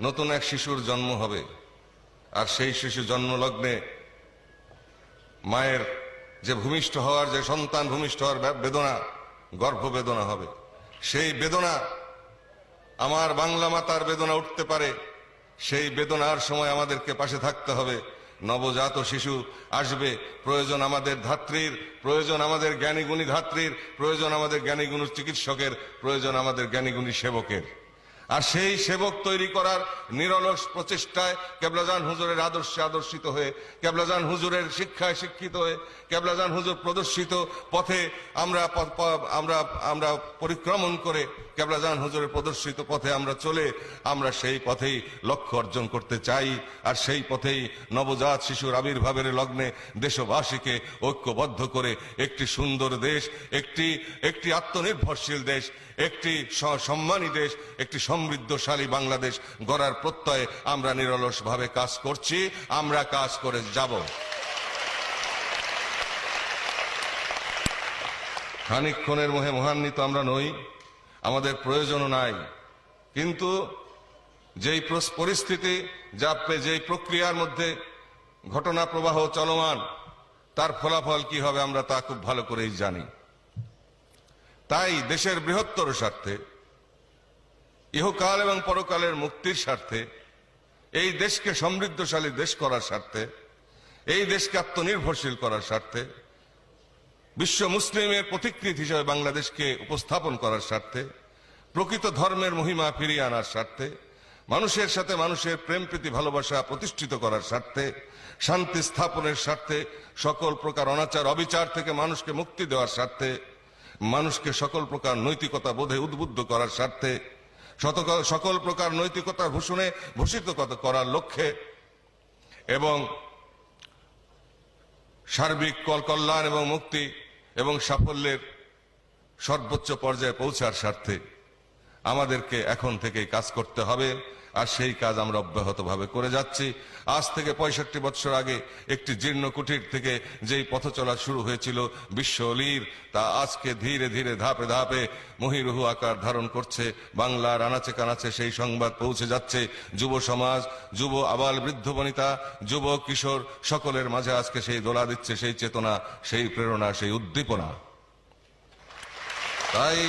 নতুন এক শিশুর জন্ম হবে, আর সেই শিশু জন্মলগ্নে মায়ের যে ভূমিষ্ঠ হওয়ার, যে সন্তান ভূমিষ্ঠ হওয়ার বেদনা, গর্ভবেদনা হবে। সেই বেদনা, আমার বাংলা মাতার বেদনা উঠতে পারে, সেই বেদনার সময় আমাদেরকে পাশে থাকতে হবে। নবজাত শিশু আসবে, প্রয়োজন আমাদের ধাত্রীর, প্রয়োজন আমাদের জ্ঞানীগুণী ধাত্রীর, প্রয়োজন আমাদের জ্ঞানীগুণী চিকিৎসকের, প্রয়োজন আমাদের জ্ঞানীগুণী সেবকের। আর সেই সেবক তৈরি করার নিরলস প্রচেষ্টায়, কেবলাজান হুজুরের আদর্শে আদর্শিত হয়ে, কেবলাজান হুজুরের শিক্ষায় শিক্ষিত হয়ে, কেবলাজান হুজুর প্রদর্শিত পথে আমরা আমরা পরিক্রমণ করে, কেবলাজান হুজুরের প্রদর্শিত পথে আমরা চলে, আমরা সেই পথেই লক্ষ্য অর্জন করতে চাই। আর সেই পথেই নবজাত শিশুর আবির্ভাবের লগ্নে দেশবাসীকে ঐক্যবদ্ধ করে একটি সুন্দর দেশ, একটি আত্মনির্ভরশীল দেশ, একটি সম্মানী দেশ, একটি সমৃদ্ধশালী বাংলাদেশ গড়ার প্রত্যয়ে আমরা নিরলসভাবে কাজ করছি, আমরা কাজ করে যাব। খানিকক্ষণের মোহে মহান্বিত আমরা নই, আমাদের প্রয়োজনও নাই, কিন্তু যেই পরিস্থিতি, যেই প্রক্রিয়ার মধ্যে ঘটনা প্রবাহ চলমান, তার ফলাফল কি হবে আমরা তা খুব ভালো করেই জানি। তাই দেশের বৃহত্তর স্বার্থে, ইহকাল এবং পরকালের মুক্তির স্বার্থে, এই দেশকে সমৃদ্ধশালী দেশ করার স্বার্থে, এই দেশকে আত্মনির্ভরশীল করার স্বার্থে, বিশ্ব মুসলিমের পথিকৃৎ হিসেবে বাংলাদেশকে উপস্থাপন করার স্বার্থে, প্রকৃত ধর্মের মহিমা ফিরিয়ে আনার স্বার্থে, মানুষের সাথে মানুষের প্রেম প্রীতি ভালোবাসা প্রতিষ্ঠিত করার স্বার্থে, শান্তি স্থাপনের স্বার্থে, সকল প্রকার অনাচার অবিচার থেকে মানুষকে মুক্তি দেওয়ার স্বার্থে, মানুষকে সকল প্রকার নৈতিকতা বোধে উদ্বুদ্ধ করার স্বার্থে, সকল প্রকার নৈতিকতার ভূষণে ভূষিত করার লক্ষ্যে এবং সার্বিক কল্যাণ এবং মুক্তি এবং সাফল্যের সর্বোচ্চ পর্যায়ে পৌঁছার স্বার্থে আমাদেরকে এখন থেকেই কাজ করতে হবে। আর সেই কাজ আমরা অব্যাহতভাবে করে যাচ্ছি। আজ থেকে 65 বছর আগে একটি জীর্ণ কুটির থেকে যেই পথ চলা শুরু হয়েছিল বিশ্ব অলির, তা আজকে ধীরে ধীরে ধাপে ধাপে মহিরুহু আকার ধারণ করছে। বাংলার আনাচে কানাচে সেই সংবাদ পৌঁছে যাচ্ছে। যুব সমাজ, যুব আবাল বৃদ্ধ বনিতা, যুব কিশোর সকলের মাঝে আজকে সেই দোলা দিচ্ছে সেই চেতনা, সেই প্রেরণা, সেই উদ্দীপনা। তাই